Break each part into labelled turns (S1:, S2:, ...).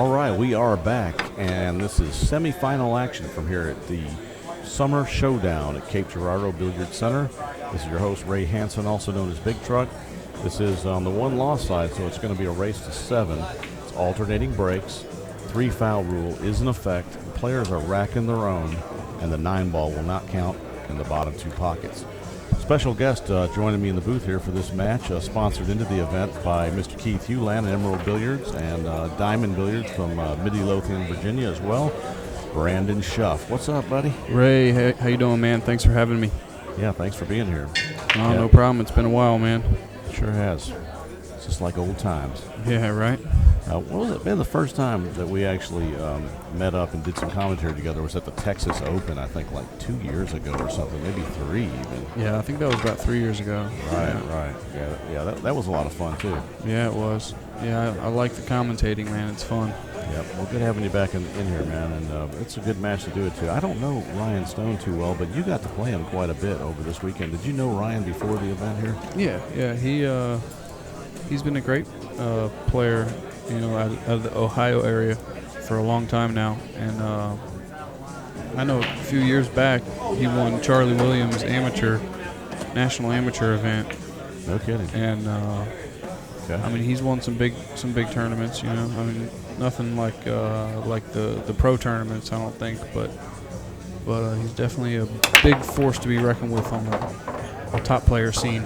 S1: All right, we are back, and this is semifinal action from here at the Summer Showdown at Cape Girardeau Billiard Center. This is your host, Ray Hansen, also known as Bigtruck. This is on the one-loss side, so it's going to be a race to 7. It's alternating breaks. 3-foul rule is in effect. The players are racking their own, and the 9-ball will not count in the bottom 2 pockets. Special guest joining me in the booth here for this match, sponsored into the event by Mr. Keith Hewland at Emerald Billiards and Diamond Billiards from Midlothian, Virginia as well, Brandon Shuff. What's up, buddy?
S2: Ray, hey, how you doing, man? Thanks for having me.
S1: Yeah, thanks for being here.
S2: Oh, no problem. It's been a while, man.
S1: Sure has. It's just like old times.
S2: Yeah, right?
S1: What was it been the first time that we actually met up and did some commentary together was at the Texas Open, I think like 2 years ago or something, maybe 3 even.
S2: Yeah, I think that was about 3 years ago.
S1: Right. Yeah, that was a lot of fun too.
S2: Yeah, it was. Yeah, I like the commentating, man. It's fun.
S1: Yep. Well, good having you back in here, man, and it's a good match to do it too. I don't know Ryan Stone too well, but you got to play him quite a bit over this weekend. Did you know Ryan before the event here?
S2: Yeah. He's been a great player, out of the Ohio area for a long time now, and I know a few years back he won Charlie Williams' national amateur event.
S1: No kidding.
S2: And
S1: okay.
S2: I mean, he's won some big tournaments. I mean, nothing like the pro tournaments, I don't think, but he's definitely a big force to be reckoned with on the top player scene.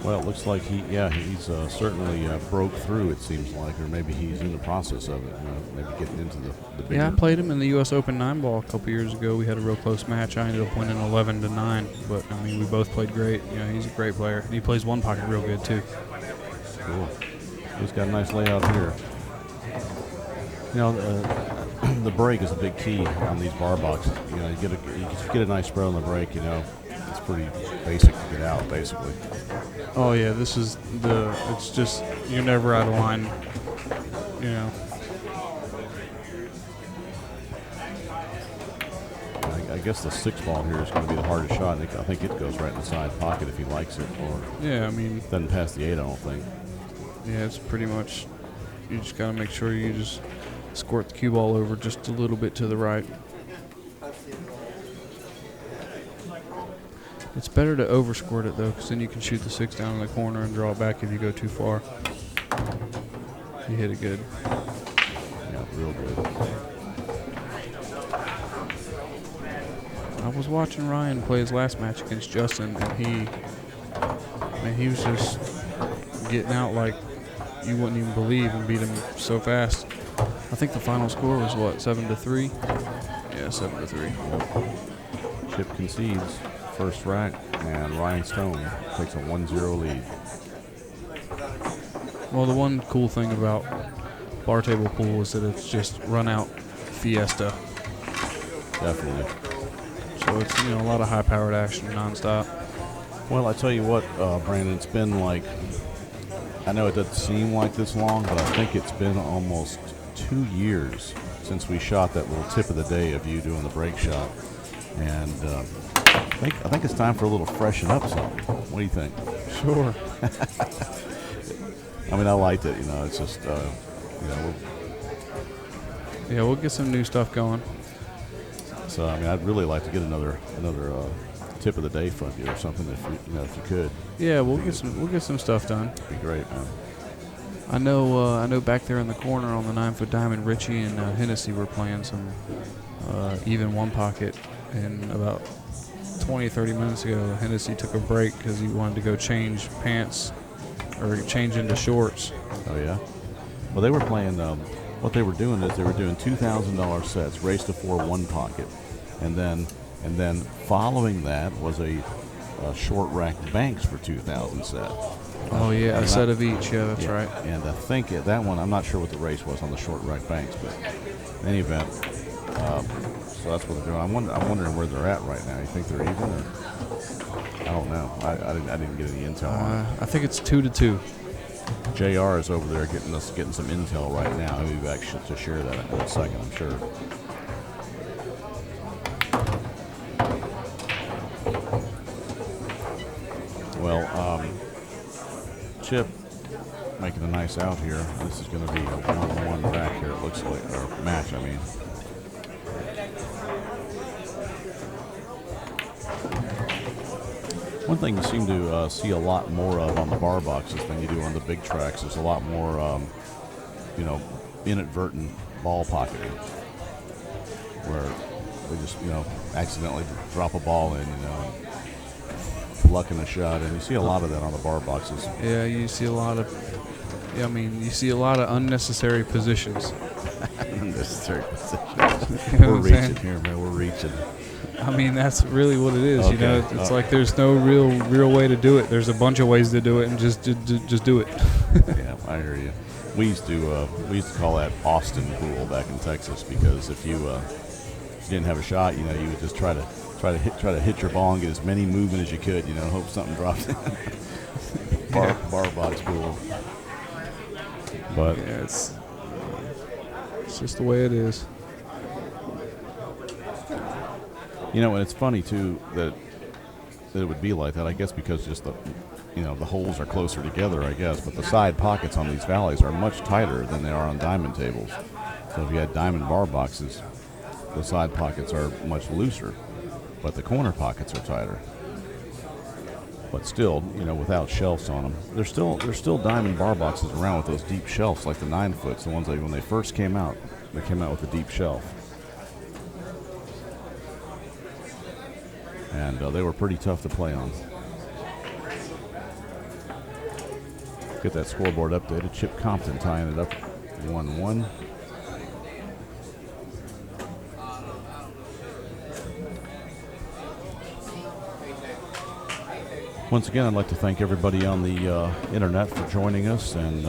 S1: Well, it looks like he's certainly broke through, it seems like, or maybe he's in the process of it, maybe getting into the bigger.
S2: Yeah, I played him in the U.S. Open 9-ball a couple years ago. We had a real close match. I ended up winning 11-9, but, I mean, we both played great. He's a great player. And he plays one pocket real good, too.
S1: Cool. He's got a nice layout here. The break is a big key on these bar boxes. You get a nice spread on the break, it's pretty basic to get out, basically.
S2: Oh, yeah, it's just, you're never out of line,
S1: I guess the 6-ball here is going to be the hardest shot. I think it goes right in the side pocket if he likes it, or doesn't pass the 8, I don't think.
S2: Yeah, it's pretty much, you just got to make sure you just squirt the cue ball over just a little bit to the right. It's better to over-squirt it, though, because then you can shoot the 6 down in the corner and draw it back if you go too far. You hit it good.
S1: Yeah, real good.
S2: I was watching Ryan play his last match against Justin, and he was just getting out like you wouldn't even believe and beat him so fast. I think the final score was, 7-3? Yeah, 7-3.
S1: Chip concedes. First rack, and Ryan Stone takes a 1-0 lead.
S2: Well, the one cool thing about bar table pool is that it's just run-out fiesta.
S1: Definitely.
S2: So it's, a lot of high-powered action nonstop.
S1: Well, I tell you what, Brandon, it's been like, I know it doesn't seem like this long, but I think it's been almost 2 years since we shot that little tip of the day of you doing the break shot. And I think it's time for a little freshen up something. What do you think?
S2: Sure.
S1: I mean, I liked it. It's just,
S2: we'll get some new stuff going.
S1: So, I mean, I'd really like to get another tip of the day from you or something if you could.
S2: Yeah, we'll get some stuff done.
S1: That'd be great, man.
S2: I know back there in the corner on the 9-foot diamond, Richie and Hennessy were playing some even one pocket, and about 20-30 minutes ago, Hennessy took a break because he wanted to go change pants or change into shorts.
S1: Oh, yeah? Well, they were playing, what they were doing is they were doing $2,000 sets, race to 4 one pocket, and then following that was a short rack banks for 2,000 set.
S2: Oh, yeah, a set of each. Yeah, that's right.
S1: And I think that one, I'm not sure what the race was on the short rack banks, but in any event, so that's what they're doing. I'm wondering where they're at right now. You think they're even, or I don't know. I didn't get any intel on it.
S2: I think it's 2-2.
S1: JR is over there getting some intel right now. He'll be back to share that in a second, I'm sure. Well, Chip making a nice out here. This is going to be a 1-1 looks like, or match, I mean. One thing you seem to see a lot more of on the bar boxes than you do on the big tracks is a lot more, you know, inadvertent ball pocketing, where they just, you know, accidentally drop a ball in, you know, luck in a shot, and you see a lot of that on the bar boxes.
S2: Yeah, you see a lot of. Yeah, I mean, you see a lot of unnecessary positions.
S1: Unnecessary positions.
S2: You know
S1: We're
S2: what I'm
S1: reaching
S2: saying?
S1: here, man. We're reaching.
S2: I mean, that's really what it is.
S1: Okay.
S2: You know, it's like there's no real way to do it. There's a bunch of ways to do it, and just do it.
S1: Yeah, I hear you. We used to call that Austin pool back in Texas, because if you didn't have a shot, you know, you would just try to hit your ball and get as many movement as you could, you know, hope something drops in. bar box pool. But
S2: Yeah, it's just the way it is.
S1: you know, and it's funny too that it would be like that. I guess because just the holes are closer together, I guess. But the side pockets on these valleys are much tighter than they are on diamond tables. So if you had diamond bar boxes, the side pockets are much looser, but the corner pockets are tighter. But still, you know, without shelves on them, there's still diamond bar boxes around with those deep shelves, like the 9-foots, the ones that when they first came out, they came out with a deep shelf. And they were pretty tough to play on. Get that scoreboard updated. Chip Compton tying it up 1-1. Once again, I'd like to thank everybody on the internet for joining us and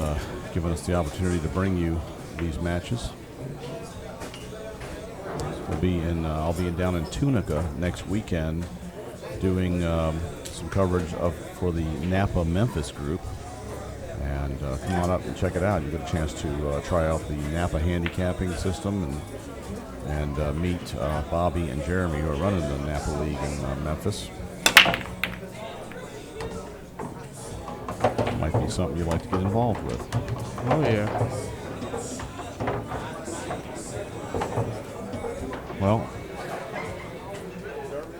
S1: giving us the opportunity to bring you these matches. I'll be down in Tunica next weekend doing some coverage for the Napa Memphis group. And come on up and check it out. You get a chance to try out the Napa handicapping system and meet Bobby and Jeremy, who are running the Napa League in Memphis. Might be something you'd like to get involved with.
S2: Oh yeah.
S1: Well,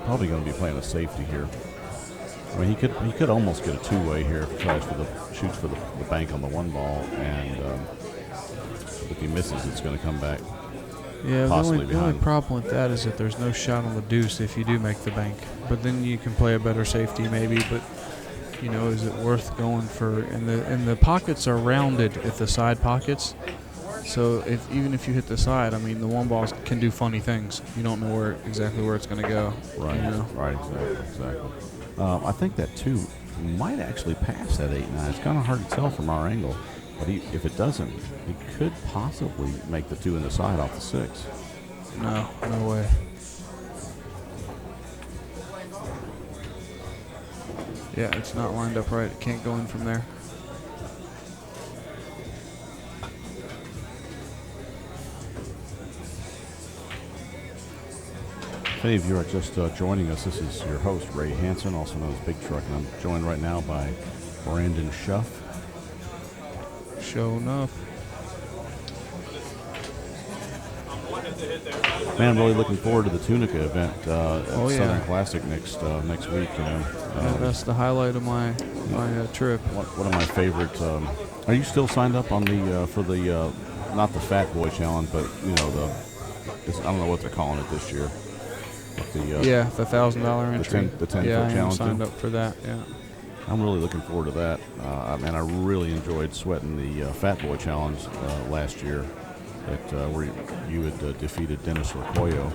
S1: probably going to be playing a safety here. I mean, he could almost get a two-way here if he shoots for the bank on the one ball, and if he misses, it's going to come back.
S2: Yeah,
S1: possibly
S2: the only
S1: behind.
S2: problem with that is that there's no shot on the deuce if you do make the bank. But then you can play a better safety maybe. But you know, is it worth going for? And the pockets are rounded at the side pockets. So even if you hit the side, I mean, the one ball can do funny things. You don't know exactly where it's going to go.
S1: Right.
S2: You know?
S1: Right. Exactly. I think that 2 might actually pass that 8-9. It's kind of hard to tell from our angle. But if it doesn't, he could possibly make the 2 in the side off the 6.
S2: No way. Yeah, it's not lined up right. It can't go in from there.
S1: If any of you are just joining us, this is your host, Ray Hansen, also known as Bigtruck, and I'm joined right now by Brandon Shuff.
S2: Sure enough.
S1: Man, I'm really looking forward to the Tunica event at
S2: Oh, yeah.
S1: Southern Classic next week. You know,
S2: That's the highlight of my trip.
S1: one of my favorite. Are you still signed up on the for the not the Fat Boy Challenge, but you know I don't know what they're calling it this year. But the
S2: The $1,000 entry.
S1: the 10
S2: yeah,
S1: foot
S2: I am
S1: challenge.
S2: signed up for that. Yeah.
S1: I'm really looking forward to that. Man, I really enjoyed sweating the Fat Boy Challenge last year, where you had defeated Dennis Rocoyo.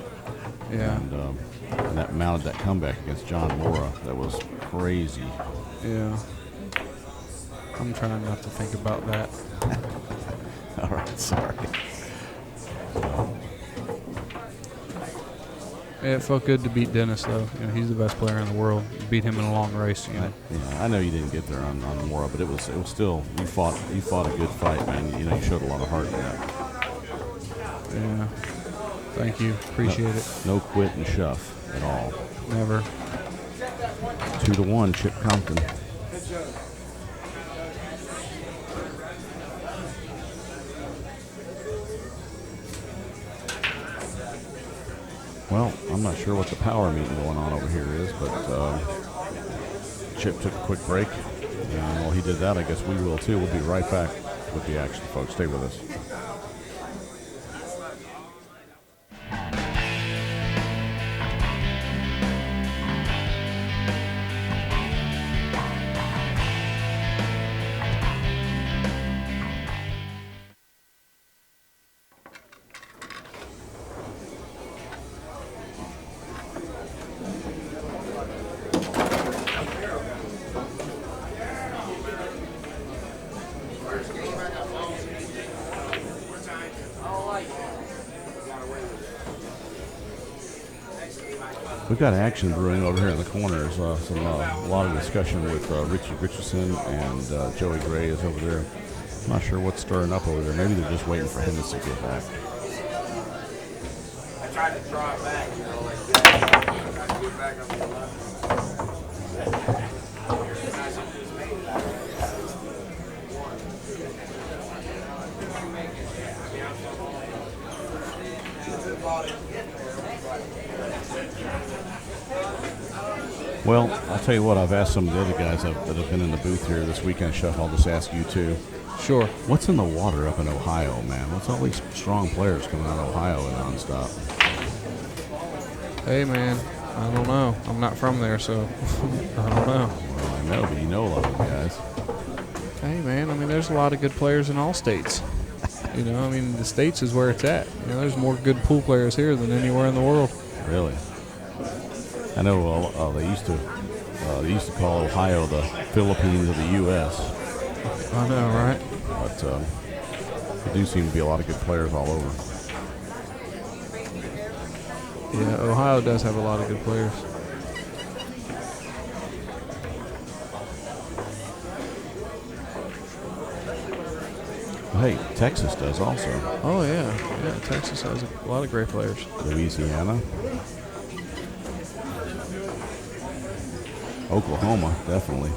S2: Yeah.
S1: And that mounted that comeback against John Mora. That was crazy.
S2: Yeah. I'm trying not to think about that.
S1: All right, sorry.
S2: Yeah, it felt good to beat Dennis, though. You know, he's the best player in the world. Beat him in a long race. You know.
S1: I know you didn't get there on Mora, but it was still you fought a good fight, man. You know, you showed a lot of heart in that.
S2: Yeah. Thank you. Appreciate it.
S1: No quit and Shuff at all.
S2: Never.
S1: 2-1, Chip Compton. Well, I'm not sure what the power meeting going on over here is, but Chip took a quick break. And while he did that, I guess we will too. We'll be right back with the action, folks. Stay with us. We've got action brewing over here in the corners. A lot of discussion with Richie Richardson and Joey Gray is over there. I'm not sure what's stirring up over there. Maybe they're just waiting for him to get back.
S3: I tried to draw it back, like that. I tried to get back on the left.
S1: Well, I'll tell you what, I've asked some of the other guys that have been in the booth here this weekend, Shuff. I'll just ask you too.
S2: Sure.
S1: What's in the water up in Ohio, man? What's all these strong players coming out of Ohio and nonstop?
S2: Hey, man, I don't know. I'm not from there, so I don't know.
S1: Well, I know, but you know a lot of the guys.
S2: Hey, man, I mean, there's a lot of good players in all states. You know, I mean, the States is where it's at. You know, there's more good pool players here than anywhere in the world.
S1: Really? I know they used to call Ohio the Philippines of the U.S.
S2: I know, right?
S1: But there do seem to be a lot of good players all over.
S2: Yeah, Ohio does have a lot of good players.
S1: Hey, Texas does also.
S2: Oh, yeah. Yeah, Texas has a lot of great players.
S1: Louisiana. Oklahoma, definitely.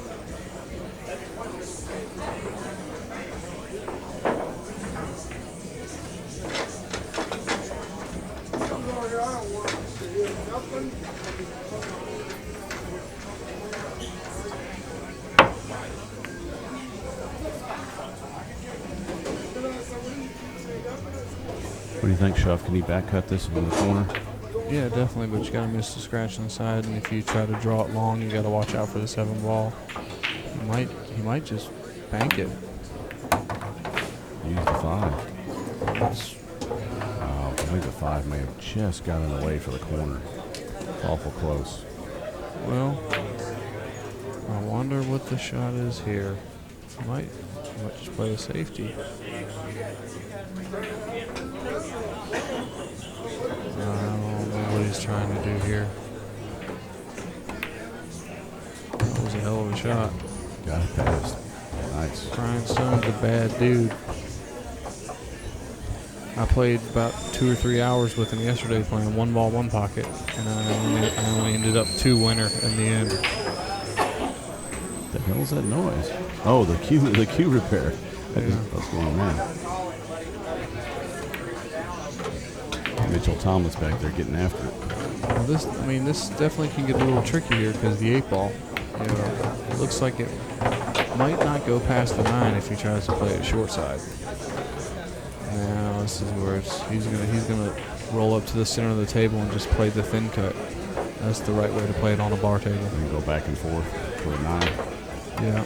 S1: What do you think, Shuff? Can he back cut this in the corner?
S2: Yeah, definitely, but you got to miss the scratch on the side, and if you try to draw it long, you got to watch out for the 7 ball. He might just bank it.
S1: Use the 5. I think the 5 may have just got in the way for the corner. It's awful close.
S2: Well, I wonder what the shot is here. He might just play a safety. I don't know what he's trying to do here. That was a hell of a shot.
S1: Got it past. Nice.
S2: Brian Stone's a bad dude. I played about 2 or 3 hours with him yesterday playing 1 ball, 1 pocket, and I only ended up 2 winner in the end.
S1: What the hell is that noise? Oh, the cue repair. What's going on? Mitchell Thomas back there getting after it.
S2: Well, this definitely can get a little tricky here because the 8 ball, you know, it looks like it might not go past the 9 if he tries to play it short side. Now this is where he's gonna roll up to the center of the table and just play the thin cut. That's the right way to play it on a bar table.
S1: And go back and forth for a 9.
S2: Yeah.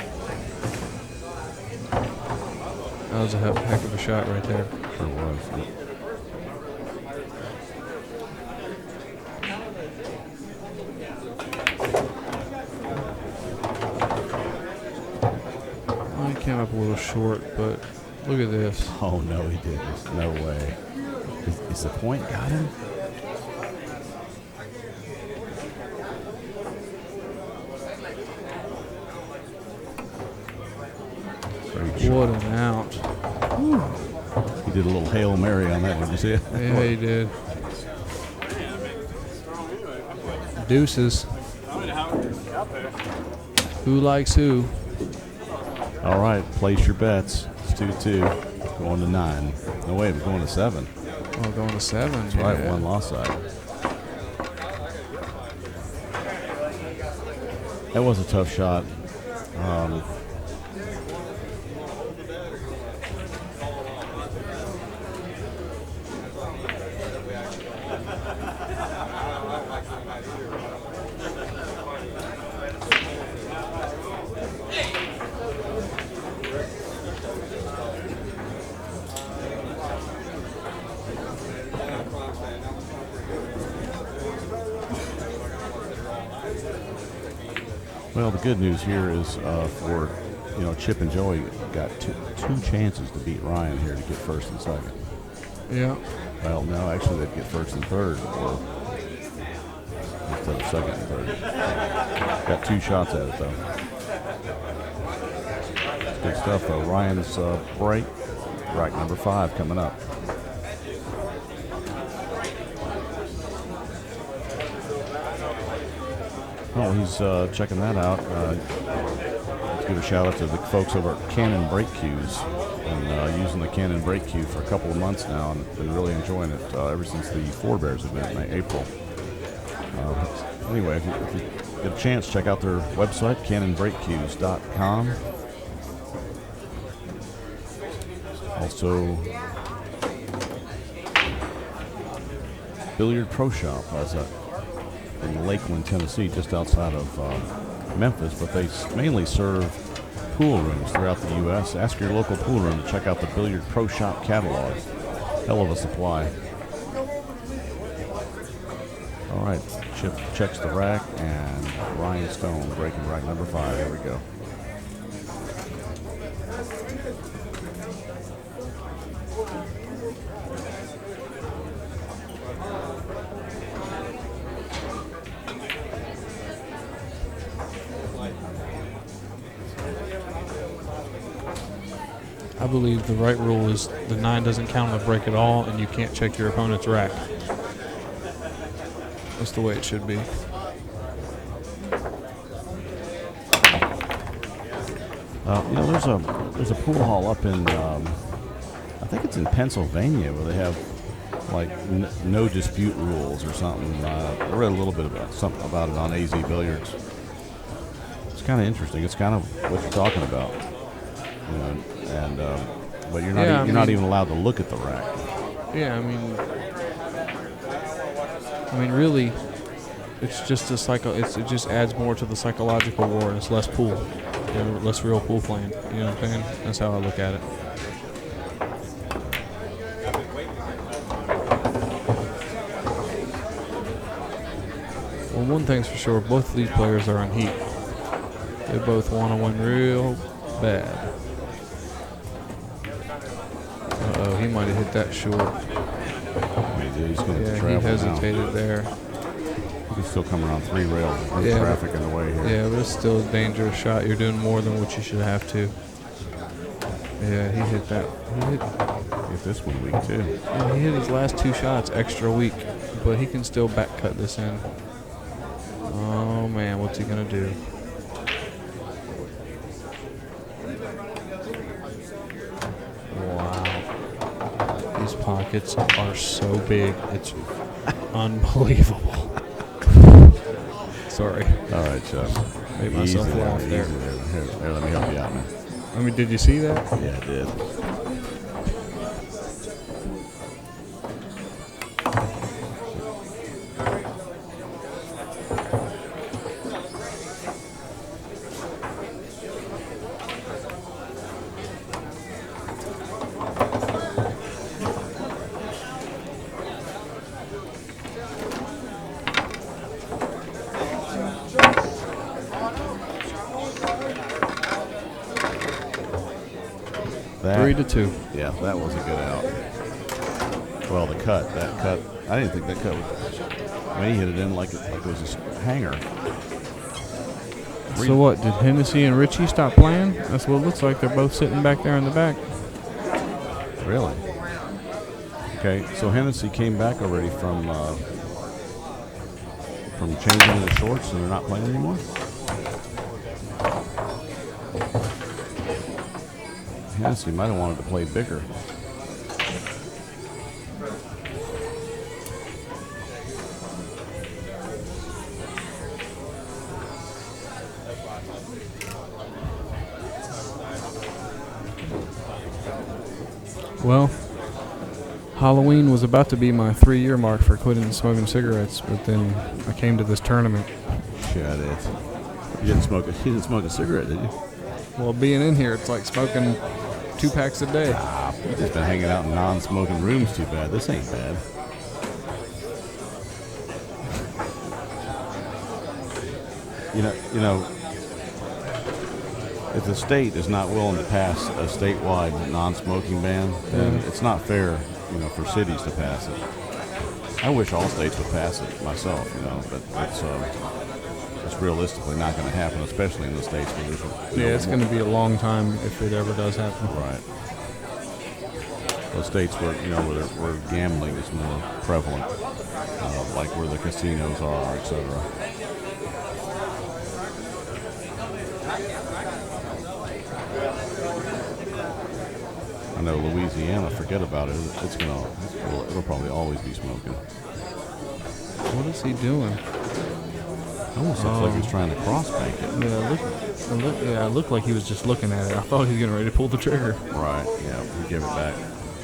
S2: That was a heck of a shot right there.
S1: Sure was.
S2: Well, he came up a little short, but look at this.
S1: Oh, no, he didn't. No way. Is the point got him?
S2: What an out.
S1: Whew. He did a little Hail Mary on that. Did you see it?
S2: Yeah, he did. Deuces. Who likes who?
S1: All right, place your bets. It's 2-2. Going to 9. No, wait, we're going to 7.
S2: Oh, going to 7.
S1: That's right, 1 loss side. That was a tough shot. Well, the good news here is for Chip and Joey got two chances to beat Ryan here to get first and second.
S2: Yeah.
S1: Well, no, actually they'd get first and third, or instead of second and third. Got 2 shots at it though. Good stuff though. Ryan's break, rack number 5 coming up. Oh, he's checking that out. Let's give a shout out to the folks over at Cannon Brake Cues. And using the Cannon Brake Cue for a couple of months now, and been really enjoying it ever since the Forebears event in April. Anyway, if you get a chance, check out their website, cannonbrakecues.com. Also, Billiard Pro Shop has a in Lakeland, Tennessee, just outside of Memphis, but they mainly serve pool rooms throughout the U.S. Ask your local pool room to check out the Billiard Pro Shop catalog. Hell of a supply. All right, Chip checks the rack, and Ryan Stone breaking rack number 5. Here we go.
S2: I believe the right rule is the 9 doesn't count on the break at all, and you can't check your opponent's rack. That's the way it should be.
S1: There's a pool hall up in I think it's in Pennsylvania where they have like no dispute rules or something. I read a little bit about something about it on AZ Billiards. It's kind of interesting. It's kind of what you're talking about, but you're not even allowed to look at the rack.
S2: Yeah, I mean, really, it's just it just adds more to the psychological war. It's less pool, less real pool playing. You know what I'm saying? That's how I look at it. Well, one thing's for sure, both of these players are on heat. They both want to win real bad. Uh-oh, he might have hit that short.
S1: He's going to
S2: Yeah,
S1: travel
S2: he hesitated
S1: now.
S2: there.
S1: He's still coming around 3 rails. There's traffic in the way here.
S2: Yeah, but it's still a dangerous shot. You're doing more than what you should have to. Yeah, he hit that.
S1: Hit this one weak too.
S2: Yeah, he hit his last 2 shots extra weak, but he can still back cut this in. Oh man, what's he gonna do? Wow, these pockets are so big. It's unbelievable. Sorry.
S1: All right, Chuck.
S2: Made myself laugh there.
S1: Here, let me help you out, man.
S2: I mean, did you see that?
S1: Yeah, I did. That,
S2: 3-2.
S1: Yeah, that was a good out. Well, that cut, I didn't think that cut was, he hit it in like it was a hanger.
S2: So what, did Hennessy and Richie stop playing? That's what it looks like. They're both sitting back there in the back.
S1: Really? Okay, so Hennessy came back already from changing the shorts and they're not playing anymore? Hennessy might have wanted to play bigger.
S2: Well, Halloween was about to be my 3-year mark for quitting smoking cigarettes, but then I came to this tournament.
S1: Shut it. You didn't smoke a cigarette, did you?
S2: Well, being in here, it's like smoking 2 packs a day.
S1: You've just been hanging out in non-smoking rooms too bad. This ain't bad. You know, if the state is not willing to pass a statewide non-smoking ban, then it's not fair, for cities to pass it. I wish all states would pass it myself, but it's realistically not going to happen, especially in the states where there's
S2: it's going to be a long time if it ever does happen.
S1: Right. Those states where gambling is more prevalent, like where the casinos are, etc. I know Louisiana, forget about it. It'll probably always be smoking.
S2: What is he doing?
S1: Almost looks like he's trying to cross bank it.
S2: Yeah, it looked like he was just looking at it. I thought he was getting ready to pull the trigger.
S1: Right. Yeah. He gave it back.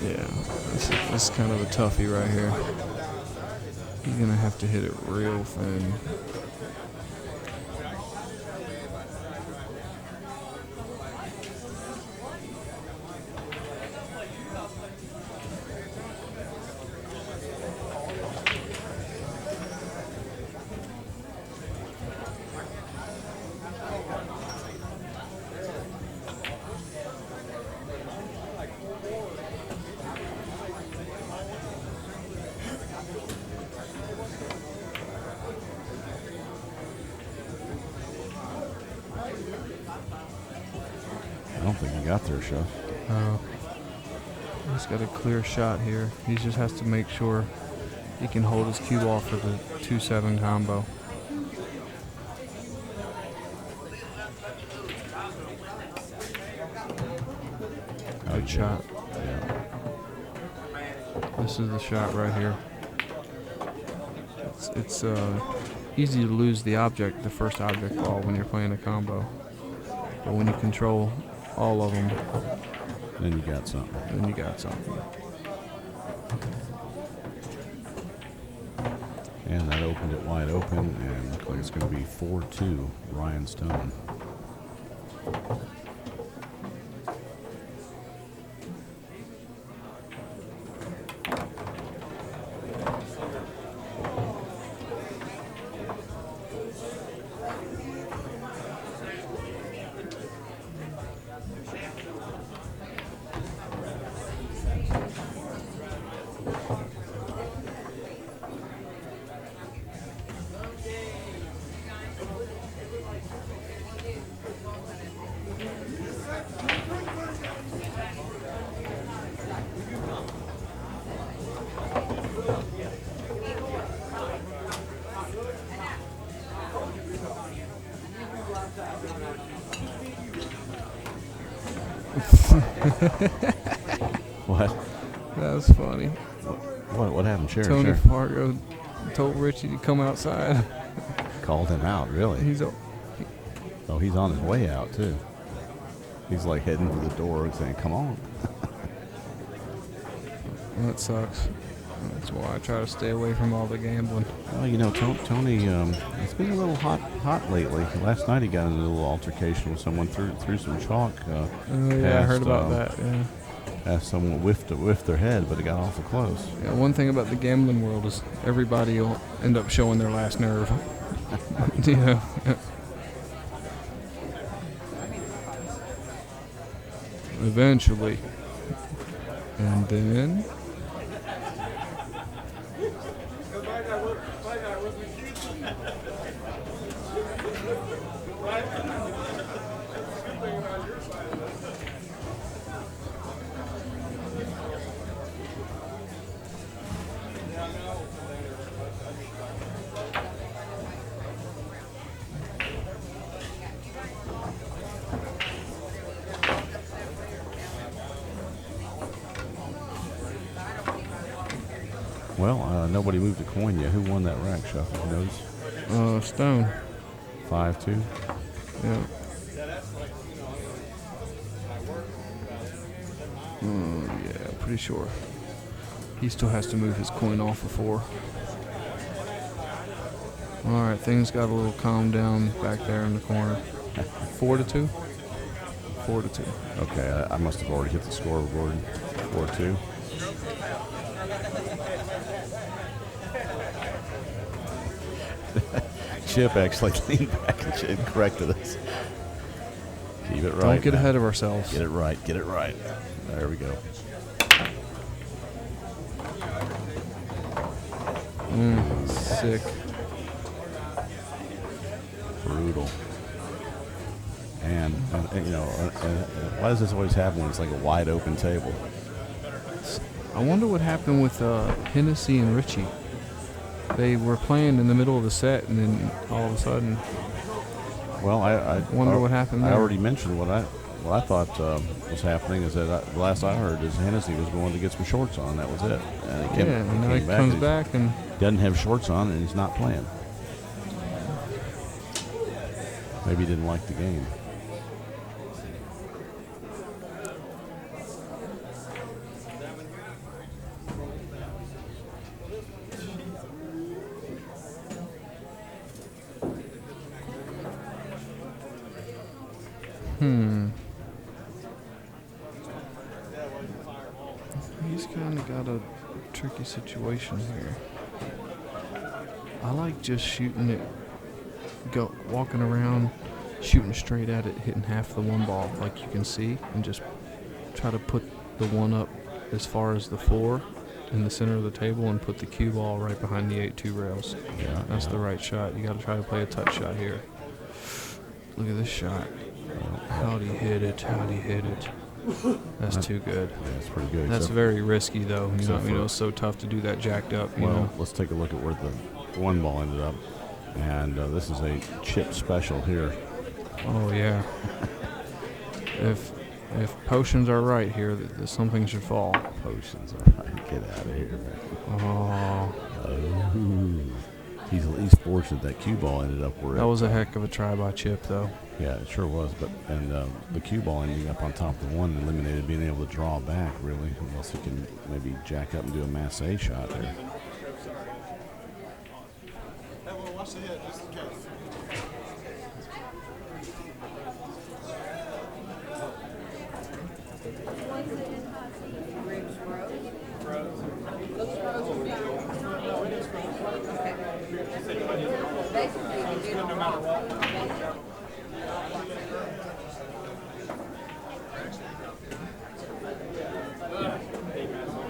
S2: Yeah. This is kind of a toughie right here. He's gonna have to hit it real thin.
S1: I don't think he got there, Shuff.
S2: He's got a clear shot here. He just has to make sure he can hold his cue off for the 2-7 combo. Good shot.
S1: Yeah.
S2: This is the shot right here. It's easy to lose the first object ball when you're playing a combo. But when you control all of them,
S1: Then you got something. And that opened it wide open, and looks like it's going to be 4-2, Ryan Stone. What?
S2: That was funny.
S1: What happened? Share.
S2: Tony Fargo told Richie to come outside.
S1: Called him out, really? He's on his way out, too. He's like heading for the door and saying, come on.
S2: That sucks. That's why I try to stay away from all the gambling.
S1: Well, Tony, it's been a little hot lately. Last night he got into a little altercation with someone, threw some chalk.
S2: I heard about that, yeah.
S1: Past someone whiffed their head, but it got awful close.
S2: Yeah, one thing about the gambling world is everybody will end up showing their last nerve. Yeah. Eventually. And then...
S1: Well, nobody moved a coin yet. Who won that rack, Shuff? Did you notice?
S2: Stone.
S1: 5-2.
S2: Yeah. Yeah, Pretty sure. He still has to move his coin off for 4. All right, things got a little calmed down back there in the corner. 4-2? 4-2.
S1: Okay, I must have already hit the scoreboard. 4-2. Chip actually leaned back and corrected us. Keep it right.
S2: Don't get
S1: now.
S2: ahead of ourselves.
S1: Get it right. Get it right. There we go.
S2: Sick.
S1: Brutal. And you know, why does this always happen when it's like a wide open table?
S2: I wonder what happened with Hennessy and Richie. They were playing in the middle of the set, and then all of a sudden,
S1: Well, I
S2: wonder what happened
S1: I
S2: there.
S1: already mentioned what I thought was happening is that the last I heard is Hennessy was going to get some shorts on. That was it. And he
S2: and now he comes back and
S1: doesn't have shorts on, and he's not playing. Maybe he didn't like the game.
S2: He's kind of got a tricky situation here. I like just shooting it, walking around, shooting straight at it, hitting half the one ball like you can see, and just try to put the one up as far as the 4 in the center of the table and put the cue ball right behind the 8-2 rails.
S1: Yeah,
S2: That's the right shot. You got to try to play a touch shot here. Look at this shot. How'd he hit it? How'd he hit it? That's too good.
S1: Yeah, that's pretty good.
S2: That's
S1: except-
S2: very risky, though.
S1: except for-
S2: It's so tough to do that jacked up. You
S1: Well,
S2: know.
S1: let's take a look at where the one ball ended up. And this is a chip special here.
S2: Oh yeah. if potions are right here, something should fall.
S1: Potions. All right, get out of here.
S2: Oh,
S1: Oh. He's fortunate that cue ball ended up where
S2: that was a heck of a try by Chip, though.
S1: Yeah, it sure was. But the cue ball ending up on top of the one eliminated being able to draw back, really, unless he can maybe jack up and do a masse shot there.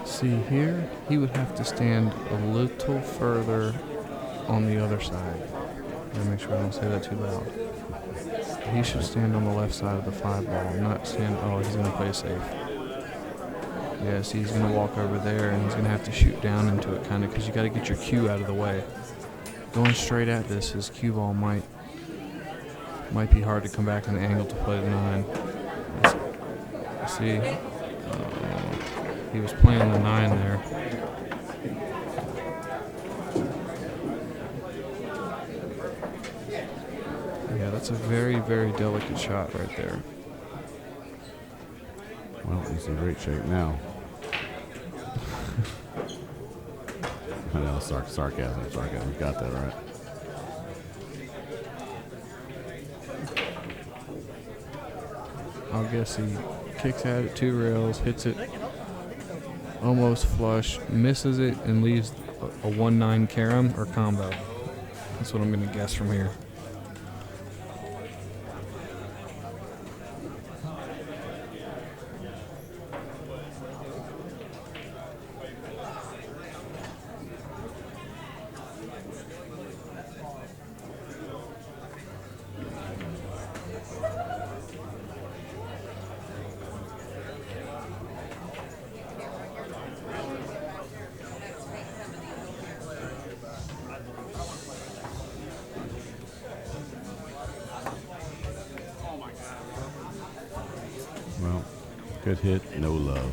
S2: See here, he would have to stand a little further on the other side. Gotta make sure I don't say that too loud. He should stand on the left side of the 5 ball, not stand. Oh, he's gonna play safe. Yes, he's gonna walk over there, and he's gonna have to shoot down into it, kind of, because you got to get your cue out of the way. Going straight at this, his cue ball might be hard to come back in the angle to play the 9. See, he was playing the 9 there. Yeah, that's a very, very delicate shot right there.
S1: Well, he's in great shape now. I know, sarcasm. You got that right.
S2: I'll guess he kicks at it 2 rails, hits it almost flush, misses it, and leaves a 1-9 carom or combo. That's what I'm going to guess from here.
S1: Well, good hit, no love.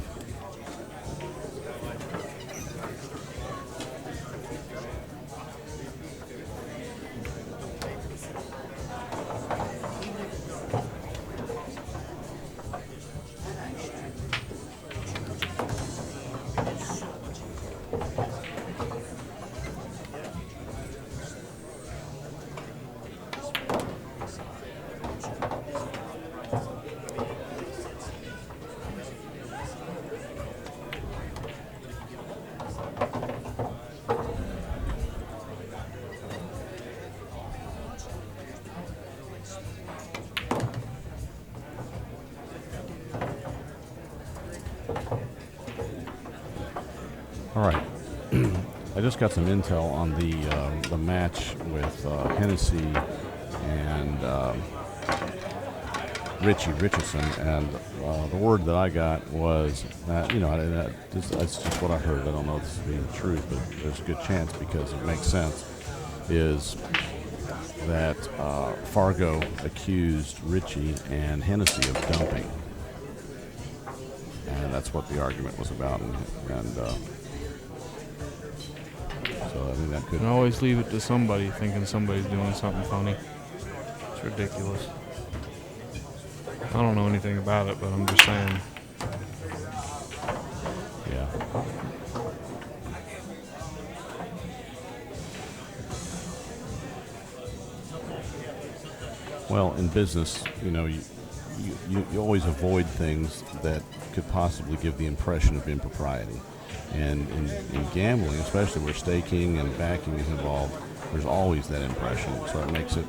S1: All right. I just got some intel on the match with Hennessy and Richie Richardson, and the word that I got was that, that's just what I heard. I don't know if this is being the truth, but there's a good chance because it makes sense, is that Fargo accused Richie and Hennessy of dumping. And that's what the argument was about. And so I think that could...
S4: And always leave it to somebody thinking somebody's doing something funny. It's ridiculous. I don't know anything about it, but I'm just saying.
S1: Yeah. Well, in business, you always avoid things that could possibly give the impression of impropriety. And in gambling, especially where staking and backing is involved, there's always that impression. So it makes it,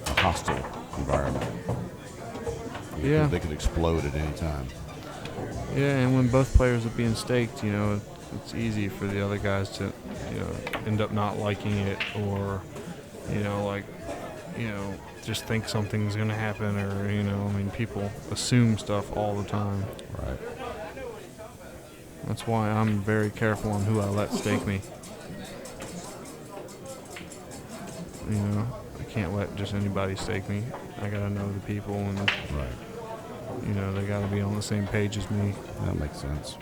S1: a hostile environment.
S4: Yeah.
S1: They could explode at any time.
S4: Yeah, and when both players are being staked, it's easy for the other guys to, end up not liking it or, just think something's going to happen or, people assume stuff all the time.
S1: Right.
S4: That's why I'm very careful on who I let stake me. I can't let just anybody stake me. I got to know the people and,
S1: Right.
S4: They got to be on the same page as me.
S1: That makes sense.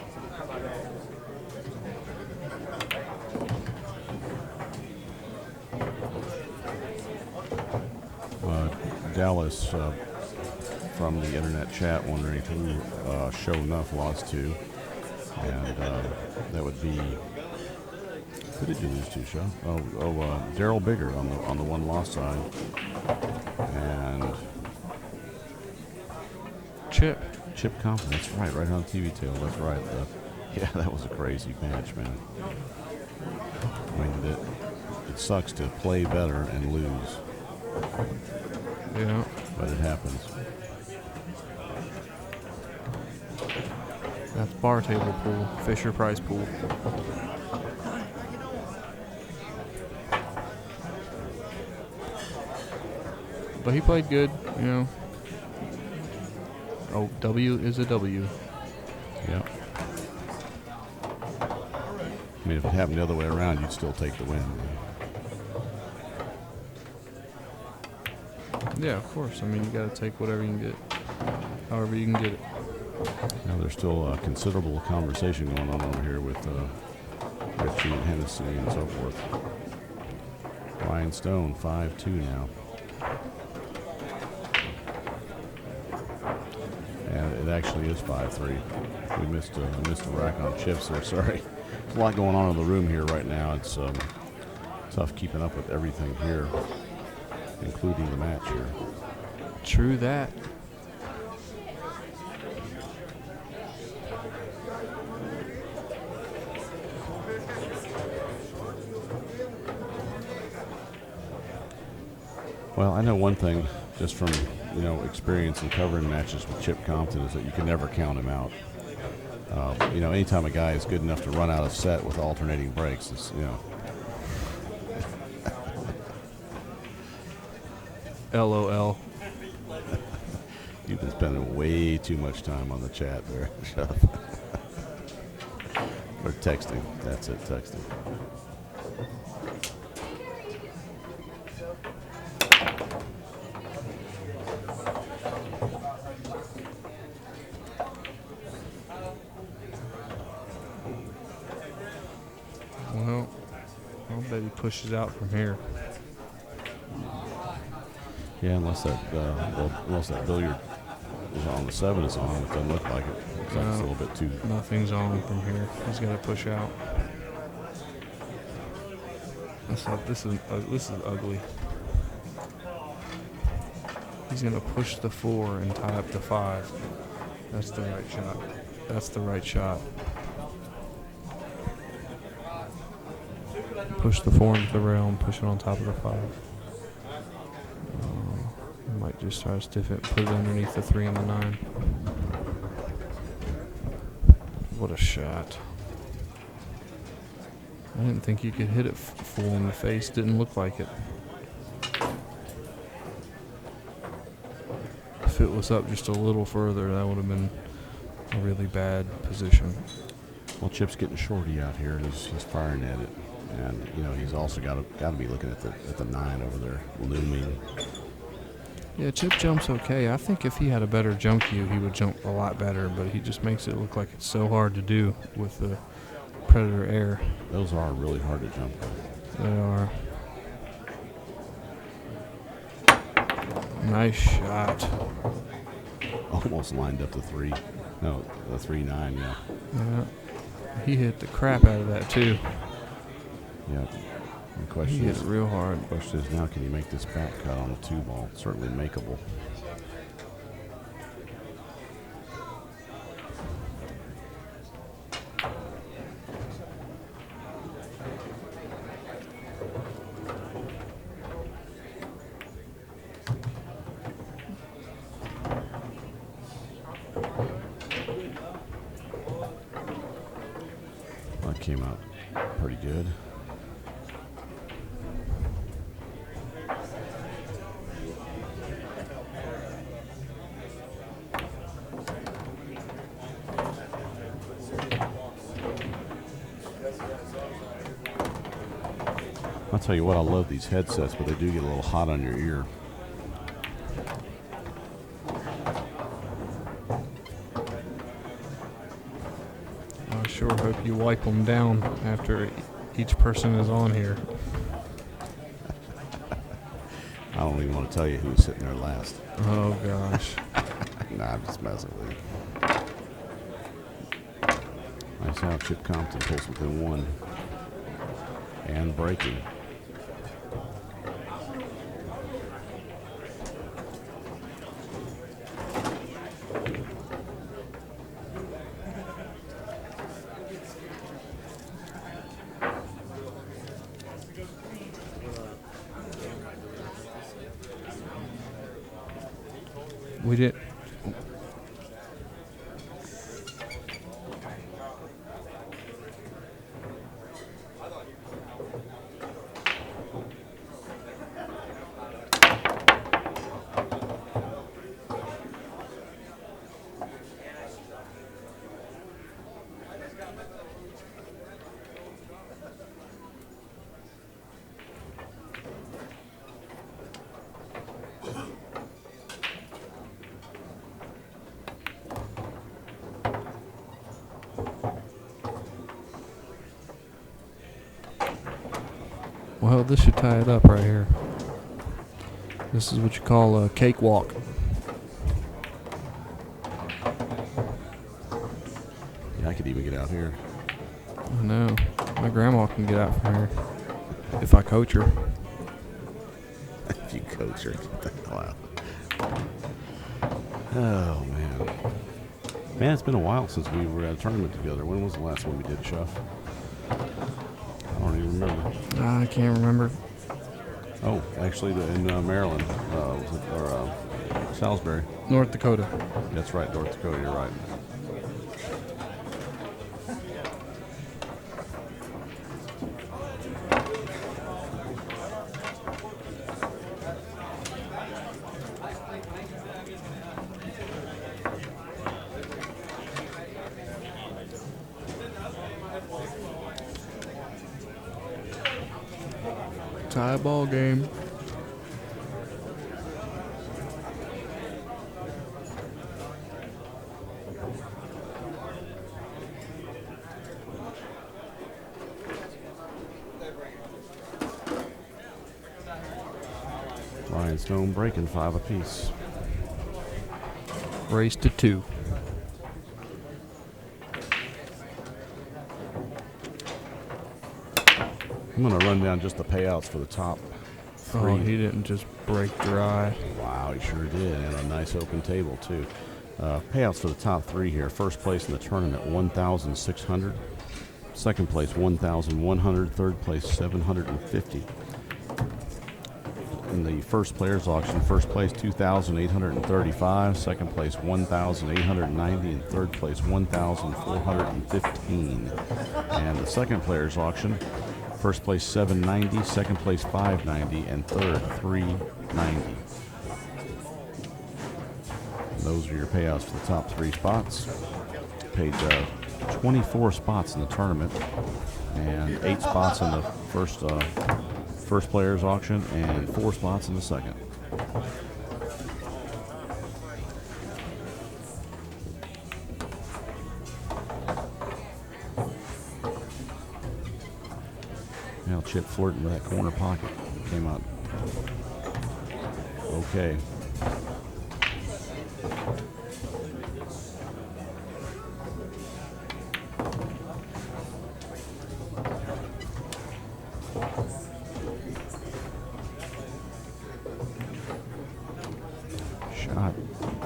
S1: Dallas from the internet chat wondering who Show Enough lost to, and that would be, who did you lose to, Show? Daryl Bigger on the one loss side, and Chip Compton. That's right on TV tail. That's right. Yeah, that was a crazy match, man. I mean, it sucks to play better and lose.
S4: Yeah.
S1: But it happens.
S4: That's bar table pool, Fisher Price pool. But he played good, Oh, W is a W.
S1: Yep. I mean, if it happened the other way around, you'd still take the win.
S4: Yeah, of course. You got to take whatever you can get, however you can get it.
S1: Now, there's still considerable conversation going on over here with Richie and Hennessy and so forth. Ryan Stone, 5-2 now. And it actually is 5-3. We missed a rack on chips there. Sorry. There's a lot going on in the room here right now. It's tough keeping up with everything here, including the match here.
S4: True that.
S1: Well, I know one thing just from experience in covering matches with Chip Compton is that you can never count him out. Anytime a guy is good enough to run out of set with alternating breaks, it's
S4: LOL.
S1: You've been spending way too much time on the chat there, Shuff. Or texting. That's it, texting.
S4: Well, I'll bet he pushes out from here.
S1: Yeah, unless that billiard is on. The 7 is on. It doesn't look like it. Looks like it's a little bit too.
S4: Nothing's on from here. He's got to push out. This is ugly. He's going to push the 4 and tie up the 5. That's the right shot. That's the right shot. Push the 4 into the rail and push it on top of the 5. Might just try to stiff it and put it underneath the 3 and the 9. What a shot. I didn't think you could hit it full in the face. Didn't look like it. If it was up just a little further, that would have been a really bad position.
S1: Well, Chip's getting shorty out here. He's firing at it, and you know he's also got to be looking at the 9 over there looming.
S4: Yeah, Chip jumps okay. I think if he had a better jump cue, he would jump a lot better, but he just makes it look like it's so hard to do with the Predator Air.
S1: Those are really hard to jump.
S4: They are. Nice shot.
S1: Almost lined up the 3. No, the 3-9, yeah.
S4: Yeah. He hit the crap out of that, too.
S1: Yep. The
S4: He
S1: question
S4: hit
S1: is,
S4: it real hard.
S1: now, can you make this back cut on the 2 ball? Certainly makeable. That came out pretty good. I'll tell you what, I love these headsets, but they do get a little hot on your ear.
S4: I sure hope you wipe them down after each person is on here.
S1: I don't even want to tell you who's sitting there last.
S4: Oh, gosh.
S1: Nah, I'm just messing with you. Nice how Chip Compton pulls within 1. And breaking.
S4: We did. Well, this should tie it up right here. This is what you call a cakewalk.
S1: Yeah, I could even get out here.
S4: I know. My grandma can get out from here if I coach her.
S1: If you coach her, get the hell out. Oh, man. Man, it's been a while since we were at a tournament together. When was the last one we did, Shuff? I don't even remember.
S4: I can't remember.
S1: Oh, actually, in Maryland, or Salisbury.
S4: North Dakota.
S1: That's right, North Dakota, you're right.
S4: Tie ball game.
S1: Ryan Stone breaking 5 apiece.
S4: Race to 2.
S1: I'm going to run down just the payouts for the top 3.
S4: Oh, he didn't just break dry.
S1: Wow, he sure did, and a nice open table too. Payouts for the top 3 here. First place in the tournament, $1,600. Second place, $1,100. Third place, $750. In the first players auction, first place $2,835. Second place $1,890, and third place $1,415. And the second players auction, first place $790, second place $590, and third $390. Those are your payouts for the top 3 spots. Paid 24 spots in the tournament and 8 spots in the first players auction and 4 spots in the second. Now Chip flirting with that corner pocket. Came out okay. Shot.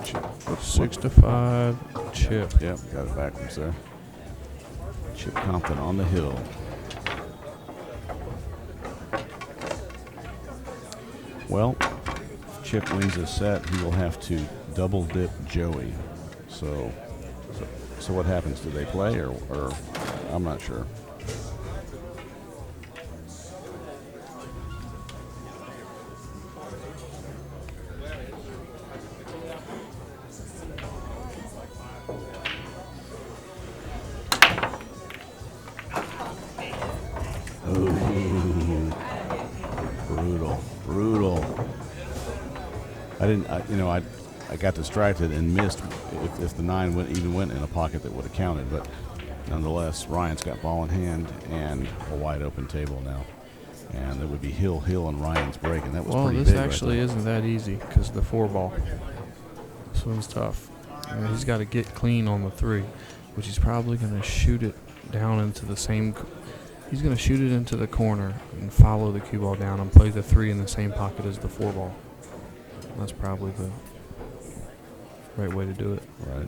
S1: Chip.
S4: 6-5. Chip.
S1: Yep, got it backwards there. Chip Compton on the hill. Well, if Chip wins this set, he will have to double dip Joey. So what happens? Do they play or I'm not sure. Ooh, brutal. I got distracted and missed if the 9 went in a pocket that would have counted, but nonetheless, Ryan's got ball in hand and a wide open table now, and it would be Hill, and Ryan's break, and that was pretty big.
S4: Well, this actually isn't that easy because the 4 ball. This one's tough. He's got to get clean on the 3, which he's probably going to shoot it down into the same. He's going to shoot it into the corner and follow the cue ball down and play the 3 in the same pocket as the 4 ball. That's probably the right way to do it.
S1: Right.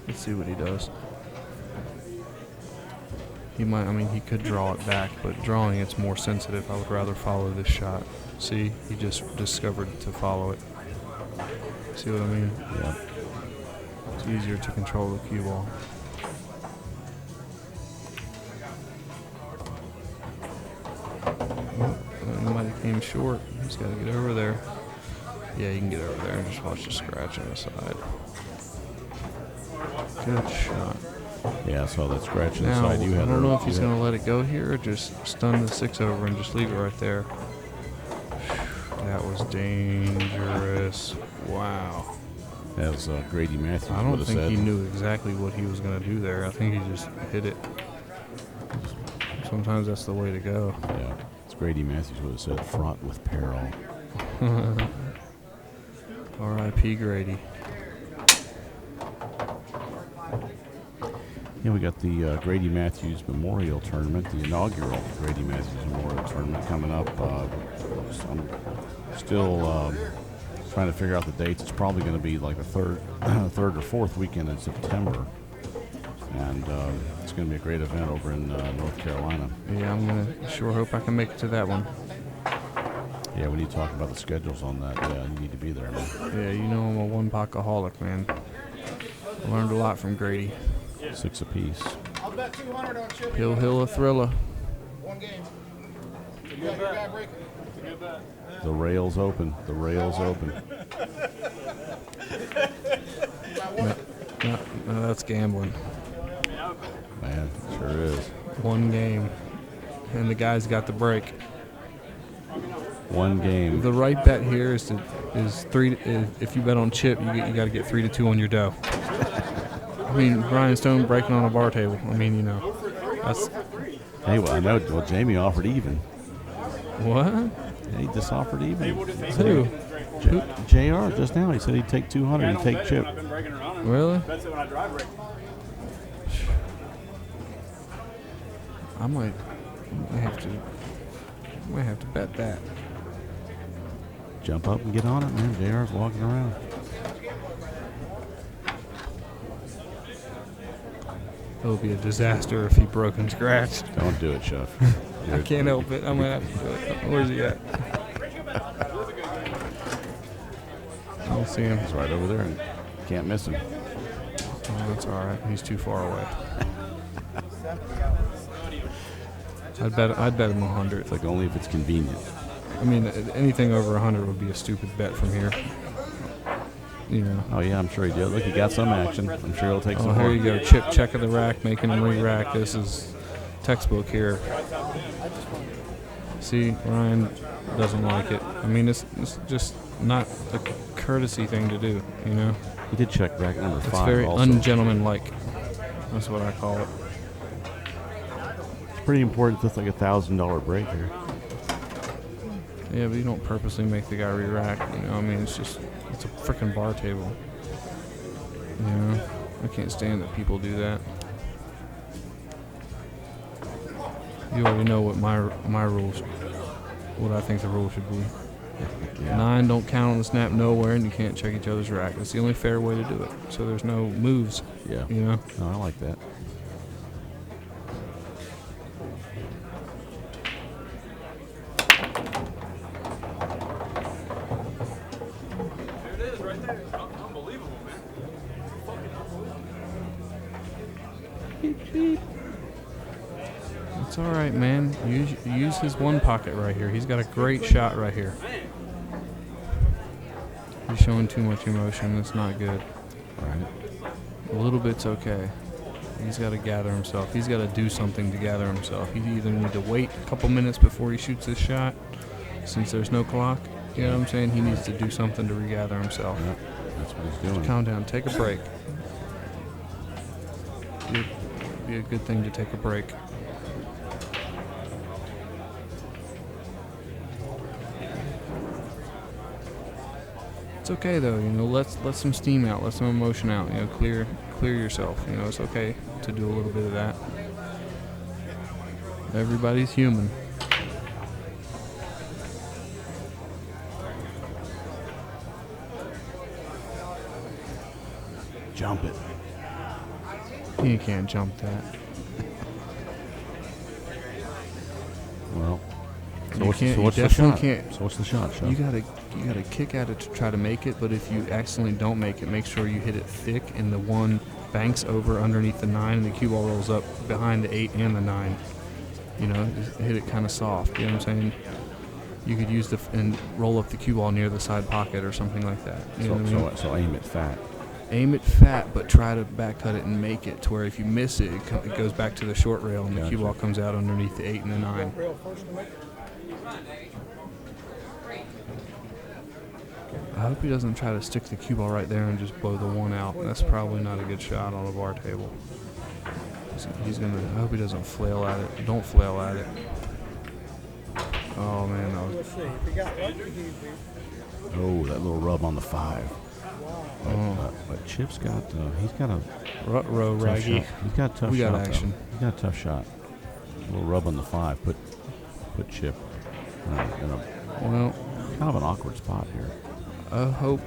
S4: Let's see what he does. He might, he could draw it back, but drawing it's more sensitive. I would rather follow this shot. See, he just discovered to follow it. See what I mean?
S1: Yeah.
S4: It's easier to control the cue ball. He might have came short. He's got to get over there. Yeah, you can get over there and just watch the scratch on the side. Good shot.
S1: Yeah, I saw that scratch on the
S4: Now,
S1: side. You had
S4: I don't know if he's going to let it go here or just stun the 6 over and just leave it right there. That was dangerous. Wow.
S1: That was Grady Matthews.
S4: I don't
S1: would have
S4: think
S1: said.
S4: he knew exactly what he was going to do there. I think he just hit it. Sometimes that's the way to go.
S1: Yeah, it's Grady Matthews would have said fraught with peril.
S4: R.I.P. Grady.
S1: Yeah, we got the Grady Matthews Memorial Tournament, the inaugural Grady Matthews Memorial Tournament coming up. I'm still trying to figure out the dates. It's probably going to be like the third or fourth weekend in September, and it's going to be a great event over in North Carolina.
S4: Yeah, I'm going to sure hope I can make it to that one.
S1: Yeah, we need to talk about the schedules on that. Yeah, you need to be there, man.
S4: Yeah, you know I'm a one-pockaholic, man. I learned a lot from Grady.
S1: 6 apiece.
S3: I'll bet 200 on Chip.
S4: Hill, a thriller.
S3: One game. You got your guy breaking.
S1: The rail's open. The rail's open.
S4: No, that's gambling.
S1: Man, sure is.
S4: One game, and the guy's got the break.
S1: One game.
S4: The right bet here is 3. If you bet on Chip, you got to get 3-2 on your dough. Ryan Stone breaking on a bar table. That's
S1: Hey, well, I know. Well, Jamie offered even.
S4: what?
S1: Yeah, he just offered even.
S4: Who?
S1: JR just now. He said he'd take 200 and take chip.
S4: Really? I might have to bet that.
S1: Jump up and get on it, man. JR's walking around.
S4: It would be a disaster if he broke and scratched.
S1: Don't do it, Shuff.
S4: I can't help it. I'm gonna have to do it. Where's he at? I don't see him.
S1: He's right over there, and can't miss him.
S4: Oh, that's all right. He's too far away. I'd bet him 100.
S1: It's like only if it's convenient.
S4: I mean, anything over 100 would be a stupid bet from here. You know.
S1: Oh yeah, I'm sure he did. Look, he got some action. I'm sure he'll take some
S4: Oh,
S1: more.
S4: here you go. Chip check of the rack, making him re-rack. This is textbook here. See, Ryan doesn't like it. I mean, it's just not a courtesy thing to do, you know?
S1: He did check rack number 5
S4: It's very
S1: also.
S4: ungentlemanlike. That's what I call it.
S1: It's pretty important. It's like $1,000 break here.
S4: Yeah, but you don't purposely make the guy re-rack, you know? I mean, it's a freaking bar table. You know? I can't stand that people do that. You already know what my rules, what I think the rule should be.
S1: Yeah.
S4: 9, don't count on the snap nowhere, and you can't check each other's rack. That's the only fair way to do it. So there's no moves.
S1: Yeah.
S4: You know?
S1: No, I like that.
S4: It's all right, man. Use his one pocket right here. He's got a great shot right here. He's showing too much emotion. That's not good.
S1: Right.
S4: A little bit's okay. He's got to gather himself. He's got to do something to gather himself. He either need to wait a couple minutes before he shoots his shot, since there's no clock. You know what I'm saying? He needs to do something to regather himself.
S1: Yep. That's what he's doing.
S4: Calm down. Take a break. Be a good thing to take a break. It's okay though, you know. Let some steam out, let some emotion out. You know, clear yourself. You know, it's okay to do a little bit of that. Everybody's human.
S1: Jump it.
S4: You can't jump that.
S1: Well,
S4: You
S1: what's
S4: can't.
S1: the
S4: You definitely
S1: shot?
S4: can't.
S1: So what's the shot, Shuff?
S4: You gotta kick at it to try to make it, but if you accidentally don't make it, make sure you hit it thick and the one banks over underneath the 9 and the cue ball rolls up behind the 8 and the 9. You know, just hit it kind of soft. You know what I'm saying? You could use and roll up the cue ball near the side pocket or something like that. You know what I mean?
S1: So aim it fat.
S4: Aim it fat, but try to back cut it and make it to where if you miss it, it goes back to the short rail and the cue ball comes out underneath the 8 and the 9. I hope he doesn't try to stick the cue ball right there and just blow the 1 out. That's probably not a good shot on a bar table. I hope he doesn't flail at it. Don't flail at it. Oh man,
S1: Oh, that little rub on the 5. But Chip's got, he's got a
S4: Rut-row
S1: tough
S4: raggy.
S1: shot. He's got a tough
S4: We
S1: shot.
S4: got action.
S1: He's got a tough shot. A little rub on the 5. Put Chip in a
S4: Well,
S1: kind of an awkward spot here.
S4: I hope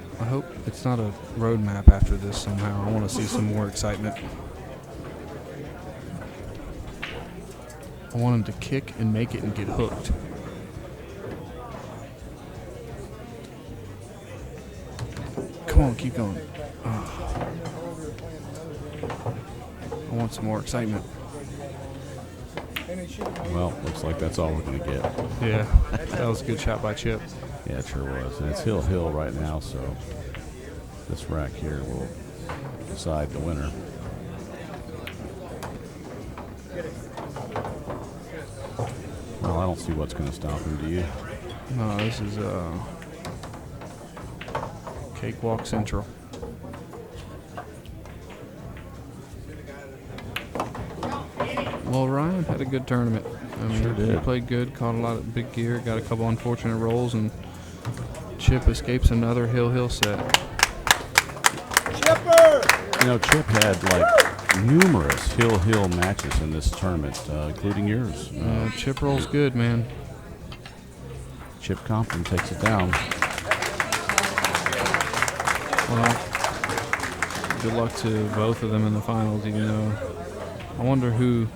S4: it's not a road map after this somehow. I want to see some more excitement. I want him to kick and make it and get hooked. Come on, keep going. Oh. I want some more excitement.
S1: Well, looks like that's all we're going to get.
S4: Yeah, that was a good shot by Chip.
S1: Yeah, it sure was. And it's hill right now, so this rack here will decide the winner. Well, I don't see what's going to stop him, do you?
S4: No, this is Cakewalk Central. Well, Ryan had a good tournament. I mean,
S1: Sure
S4: he
S1: did.
S4: played good, caught a lot of big gear, got a couple unfortunate rolls, and Chip escapes another hill set.
S1: You know, Chip had like numerous hill matches in this tournament, including yours.
S4: Chip rolls good, man.
S1: Chip Compton takes it down.
S4: Well, good luck to both of them in the finals, even though I wonder who